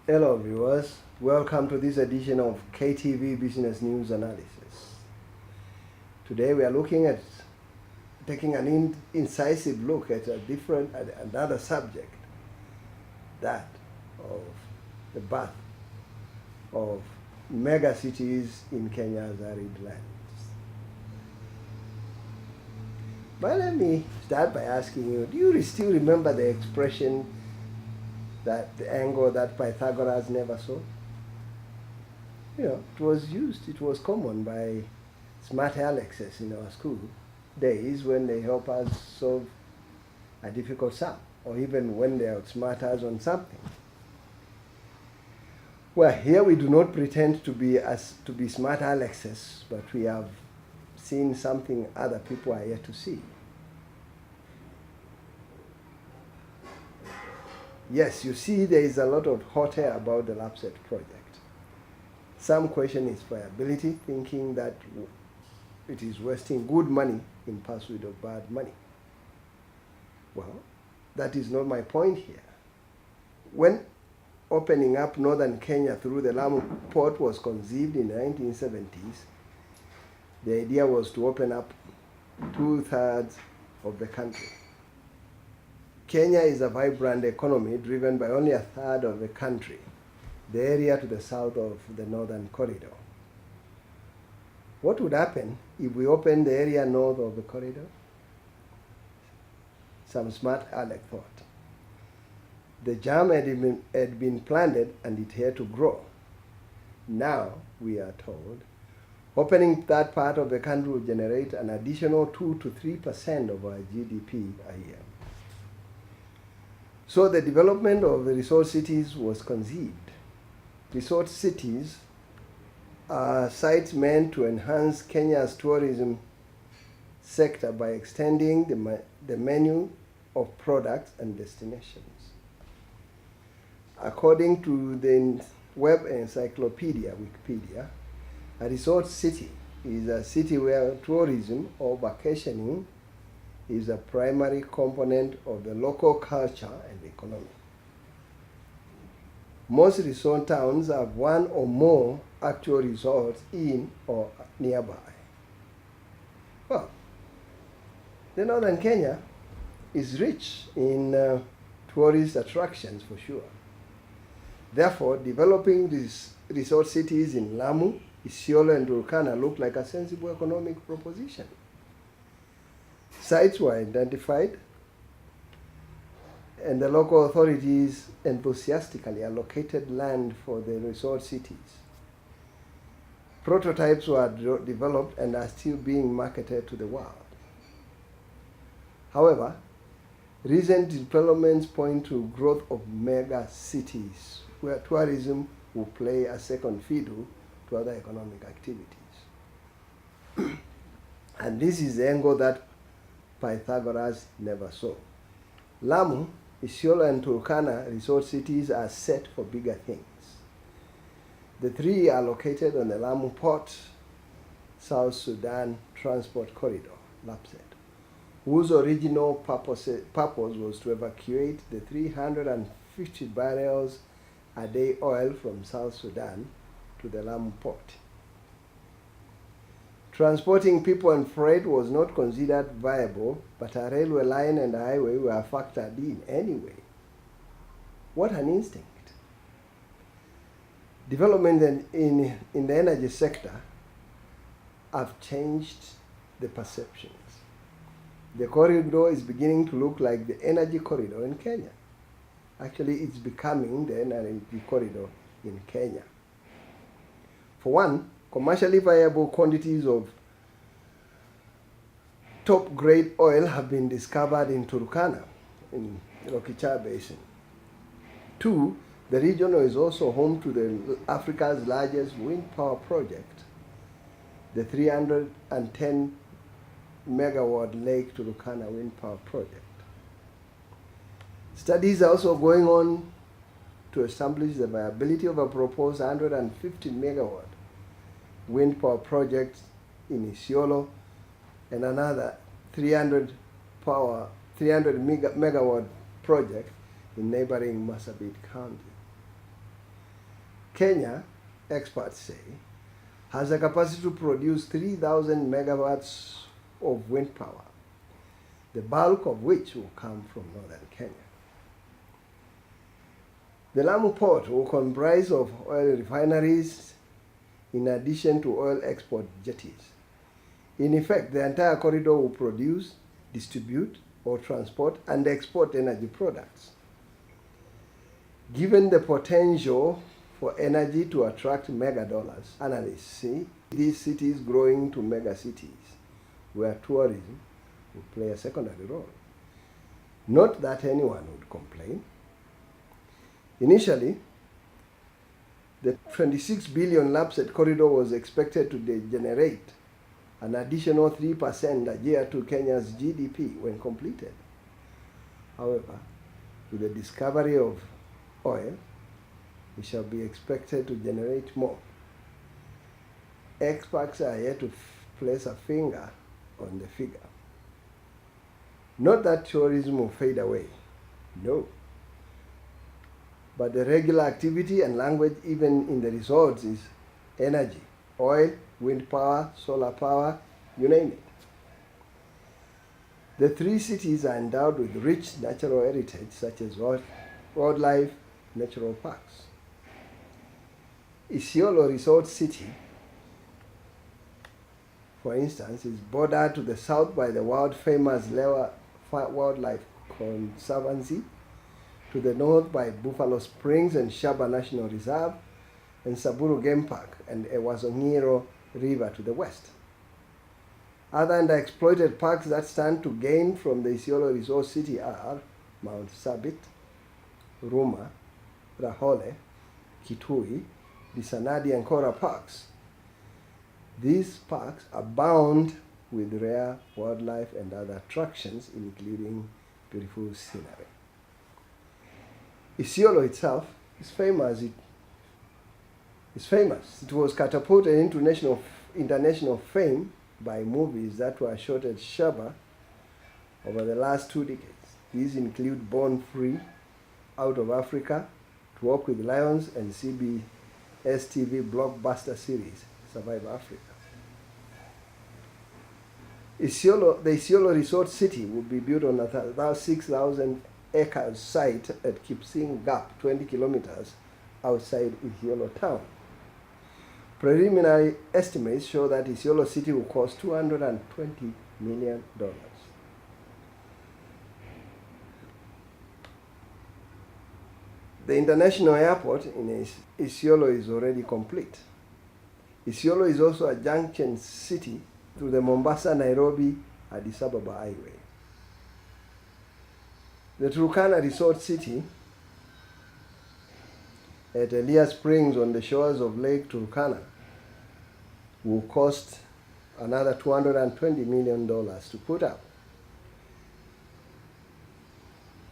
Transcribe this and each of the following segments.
Hello viewers, welcome to this edition of KTV Business News Analysis. Today we are looking at taking an incisive look at another subject, that of the birth of mega cities in Kenya's arid lands. But let me start by asking you, do you still remember the expression that the angle that Pythagoras never saw? It was used, it was common by smart Alexes in our school days when they help us solve a difficult sum, or even when they outsmart us on something. Well, here we do not pretend to be smart Alexes, but we have seen something other people are yet to see. Yes, you see there is a lot of hot air about the LAPSSET project. Some question its viability, thinking that it is wasting good money in pursuit of bad money. Well, that is not my point here. When opening up northern Kenya through the Lamu port was conceived in the 1970s, the idea was to open up 2/3 of the country. Kenya is a vibrant economy driven by only 1/3 of the country, the area to the south of the northern corridor. What would happen if we opened the area north of the corridor? Some smart Alec thought. The jam had been planted and it had to grow. Now, we are told, opening that part of the country will generate an additional 2 to 3% of our GDP a year. So the development of the resort cities was conceived. Resort cities are sites meant to enhance Kenya's tourism sector by extending the menu of products and destinations. According to the web encyclopedia, Wikipedia, a resort city is a city where tourism or vacationing is a primary component of the local culture and economy. Most resort towns have one or more actual resorts in or nearby. Well, the northern Kenya is rich in tourist attractions for sure. Therefore, developing these resort cities in Lamu, Isiolo, and Turkana look like a sensible economic proposition. Sites were identified, and the local authorities enthusiastically allocated land for the resort cities. Prototypes were developed and are still being marketed to the world. However, recent developments point to growth of mega cities where tourism will play a second fiddle to other economic activities. And this is the angle that Pythagoras never saw. Lamu, Isiolo, and Turkana resort cities are set for bigger things. The three are located on the Lamu Port, South Sudan Transport Corridor, LAPSSET, whose original purpose was to evacuate the 350 barrels a day oil from South Sudan to the Lamu Port. Transporting people and freight was not considered viable, but a railway line and a highway were factored in anyway. What an instinct. Development in the energy sector have changed the perceptions. The corridor is beginning to look like the energy corridor in Kenya. Actually, it's becoming the energy corridor in Kenya. For one, commercially viable quantities of top-grade oil have been discovered in Turkana, in the Lokichar Basin. Two, the region is also home to Africa's largest wind power project, the 310 megawatt Lake Turkana wind power project. Studies are also going on to establish the viability of a proposed 150 megawatt wind power project in Isiolo and another 300 megawatt project in neighboring Marsabit County. Kenya, experts say, has the capacity to produce 3,000 megawatts of wind power, the bulk of which will come from northern Kenya. The Lamu port will comprise of oil refineries in addition to oil export jetties. In effect, the entire corridor will produce, distribute, or transport and export energy products. Given the potential for energy to attract mega dollars, analysts see these cities growing to mega cities where tourism will play a secondary role. Not that anyone would complain. Initially, the 26 billion Lapsset corridor was expected to generate an additional 3% a year to Kenya's GDP when completed. However, with the discovery of oil, it shall be expected to generate more. Experts are yet to place a finger on the figure. Not that tourism will fade away, no. But the regular activity and language even in the resorts is energy, oil, wind power, solar power, you name it. The three cities are endowed with rich natural heritage such as wildlife, natural parks. Isiolo Resort City, for instance, is bordered to the south by the world-famous Lewa Wildlife Conservancy, to the north by Buffalo Springs and Shaba National Reserve, and Saburu Game Park and Ewazongiro River to the west. Other underexploited parks that stand to gain from the Isiolo Resort City are Mount Sabit, Ruma, Rahole, Kitui, Disanadi, and Kora parks. These parks abound with rare wildlife and other attractions, including beautiful scenery. Isiolo itself is famous. It was catapulted into international fame by movies that were shot at Shaba over the last 2 decades. These include Born Free, Out of Africa, To Walk with Lions, and CBS TV blockbuster series, Survive Africa. The Isiolo Resort City will be built on a 6,000 acres site at Kipsing Gap, 20 kilometers outside Isiolo town. Preliminary estimates show that Isiolo City will cost $220 million. The international airport in Isiolo is already complete. Isiolo is also a junction city to the Mombasa-Nairobi-Addis Ababa highway. The Turkana Resort City at Elias Springs on the shores of Lake Turkana will cost another $220 million to put up.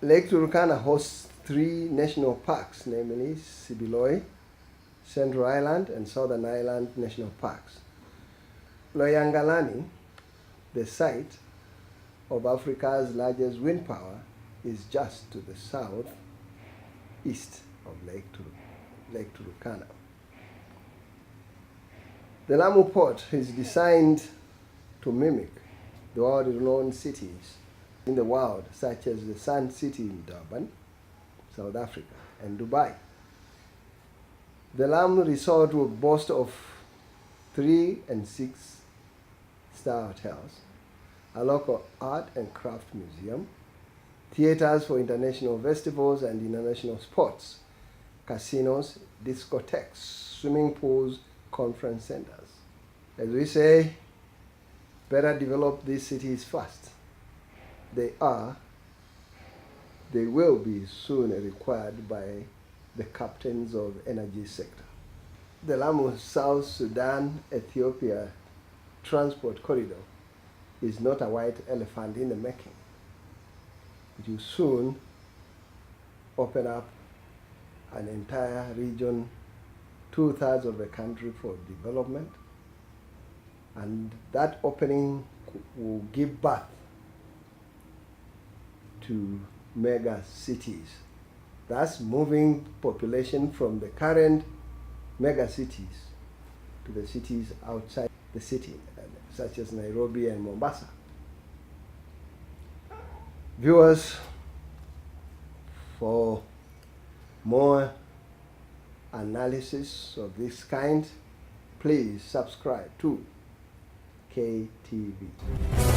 Lake Turkana hosts 3 national parks, namely Sibiloi, Central Island, and Southern Island National Parks. Loyangalani, the site of Africa's largest wind power, is just to the southeast of Lake Turkana. The Lamu port is designed to mimic the world-renowned cities in the world, such as the Sun City in Durban, South Africa, and Dubai. The Lamu resort will boast of 3- and 6-star hotels, a local art and craft museum, theaters for international festivals and international sports, casinos, discotheques, swimming pools, conference centers. As we say, better develop these cities fast. They will be soon required by the captains of energy sector. The Lamu South Sudan Ethiopia transport corridor is not a white elephant in the making. It will soon open up an entire region, 2/3 of the country for development, and that opening will give birth to mega cities, thus moving population from the current mega cities to the cities outside the city, such as Nairobi and Mombasa. Viewers, for more analysis of this kind, please subscribe to KTV.